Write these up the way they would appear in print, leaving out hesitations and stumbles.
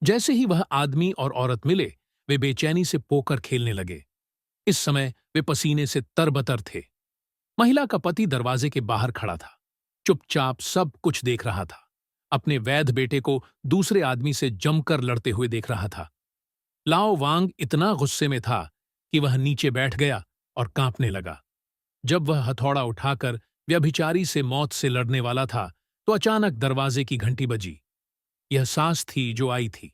जैसे ही वह आदमी और औरत मिले, वे बेचैनी से पोकर खेलने लगे। इस समय वे पसीने से तरबतर थे। महिला का पति दरवाजे के बाहर खड़ा था, चुपचाप सब कुछ देख रहा था। अपने वैध बेटे को दूसरे आदमी से जमकर लड़ते हुए देख रहा था। लाओ वांग इतना गुस्से में था कि वह नीचे बैठ गया और कांपने लगा। जब वह हथौड़ा उठाकर व्यभिचारी से मौत से लड़ने वाला था, तो अचानक दरवाजे की घंटी बजी। यह सास थी जो आई थी।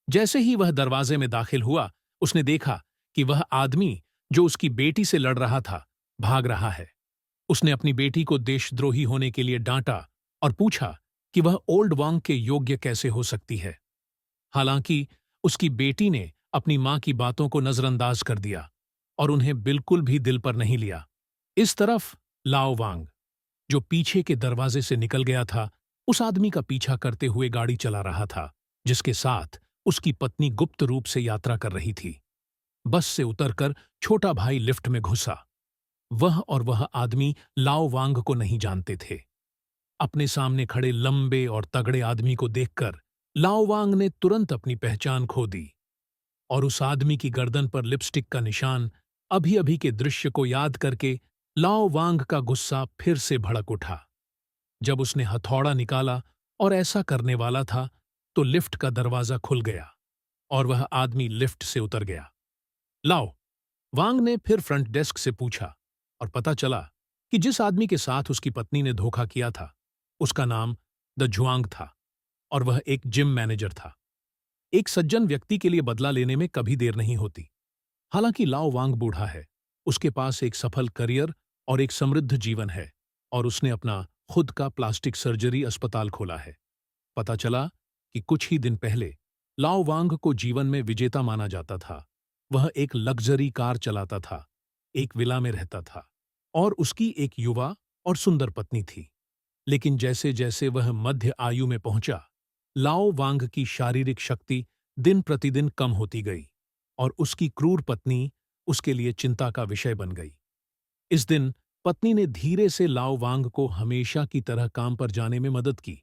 जैसे ही वह दरवाजे में दाखिल हुआ, उसने देखा कि वह आदमी जो उसकी बेटी से लड़ रहा था, भाग रहा है। उसने अपनी बेटी को देशद्रोही होने के लिए डांटा और पूछा कि वह ओल्ड वांग के योग्य कैसे हो सकती है। हालांकि उसकी बेटी ने अपनी मां की बातों को नजरअंदाज कर दिया और उन्हें बिल्कुल भी दिल पर नहीं लिया। इस तरफ लाओ वांग, जो पीछे के दरवाजे से निकल गया था, उस आदमी का पीछा करते हुए गाड़ी चला रहा था जिसके साथ उसकी पत्नी गुप्त रूप से यात्रा कर रही थी। बस से उतरकर छोटा भाई लिफ्ट में घुसा। वह आदमी लाओ वांग को नहीं जानते थे। अपने सामने खड़े लंबे और तगड़े आदमी को देखकर लाओ वांग ने तुरंत अपनी पहचान खो दी और उस आदमी की गर्दन पर लिपस्टिक का निशान अभी अभी के दृश्य को याद करके लाओ वांग का गुस्सा फिर से भड़क उठा। जब उसने हथौड़ा निकाला और ऐसा करने वाला था, तो लिफ्ट का दरवाजा खुल गया और वह आदमी लिफ्ट से उतर गया। लाओ वांग ने फिर फ्रंट डेस्क से पूछा और पता चला कि जिस आदमी के साथ उसकी पत्नी ने धोखा किया था, उसका नाम द जुआंग था और वह एक जिम मैनेजर था। एक सज्जन व्यक्ति के लिए बदला लेने में कभी देर नहीं होती। हालांकि लाओ वांग बूढ़ा है, उसके पास एक सफल करियर और एक समृद्ध जीवन है और उसने अपना खुद का प्लास्टिक सर्जरी अस्पताल खोला है। पता चला कि कुछ ही दिन पहले लाओ वांग को जीवन में विजेता माना जाता था। वह एक लग्जरी कार चलाता था, एक विला में रहता था और उसकी एक युवा और सुंदर पत्नी थी। लेकिन जैसे जैसे वह मध्य आयु में पहुंचा, लाओ वांग की शारीरिक शक्ति दिन प्रतिदिन कम होती गई और उसकी क्रूर पत्नी उसके लिए चिंता का विषय बन गई। इस दिन पत्नी ने धीरे से लाओ वांग को हमेशा की तरह काम पर जाने में मदद की,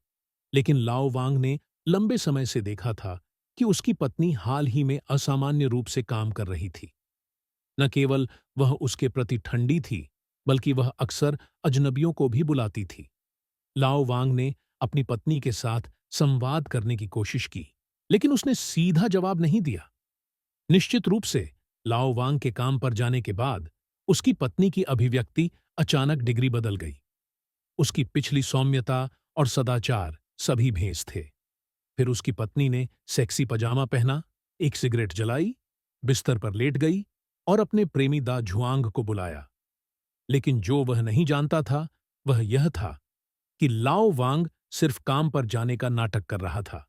लेकिन लाओ वांग ने लंबे समय से देखा था कि उसकी पत्नी हाल ही में असामान्य रूप से काम कर रही थी। न केवल वह उसके प्रति ठंडी थी, बल्कि वह अक्सर अजनबियों को भी बुलाती थी। लाओ वांग ने अपनी पत्नी के साथ संवाद करने की कोशिश की, लेकिन उसने सीधा जवाब नहीं दिया। निश्चित रूप से लाओ वांग के काम पर जाने के बाद उसकी पत्नी की अभिव्यक्ति अचानक डिग्री बदल गई। उसकी पिछली सौम्यता और सदाचार सभी भेस थे। फिर उसकी पत्नी ने सेक्सी पजामा पहना, एक सिगरेट जलाई, बिस्तर पर लेट गई और अपने प्रेमी दा झुआंग को बुलाया। लेकिन जो वह नहीं जानता था, वह यह था कि लाओ वांग सिर्फ काम पर जाने का नाटक कर रहा था,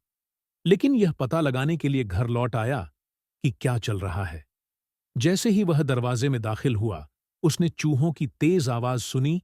लेकिन यह पता लगाने के लिए घर लौट आया कि क्या चल रहा है। जैसे ही वह दरवाजे में दाखिल हुआ, उसने चूहों की तेज आवाज सुनी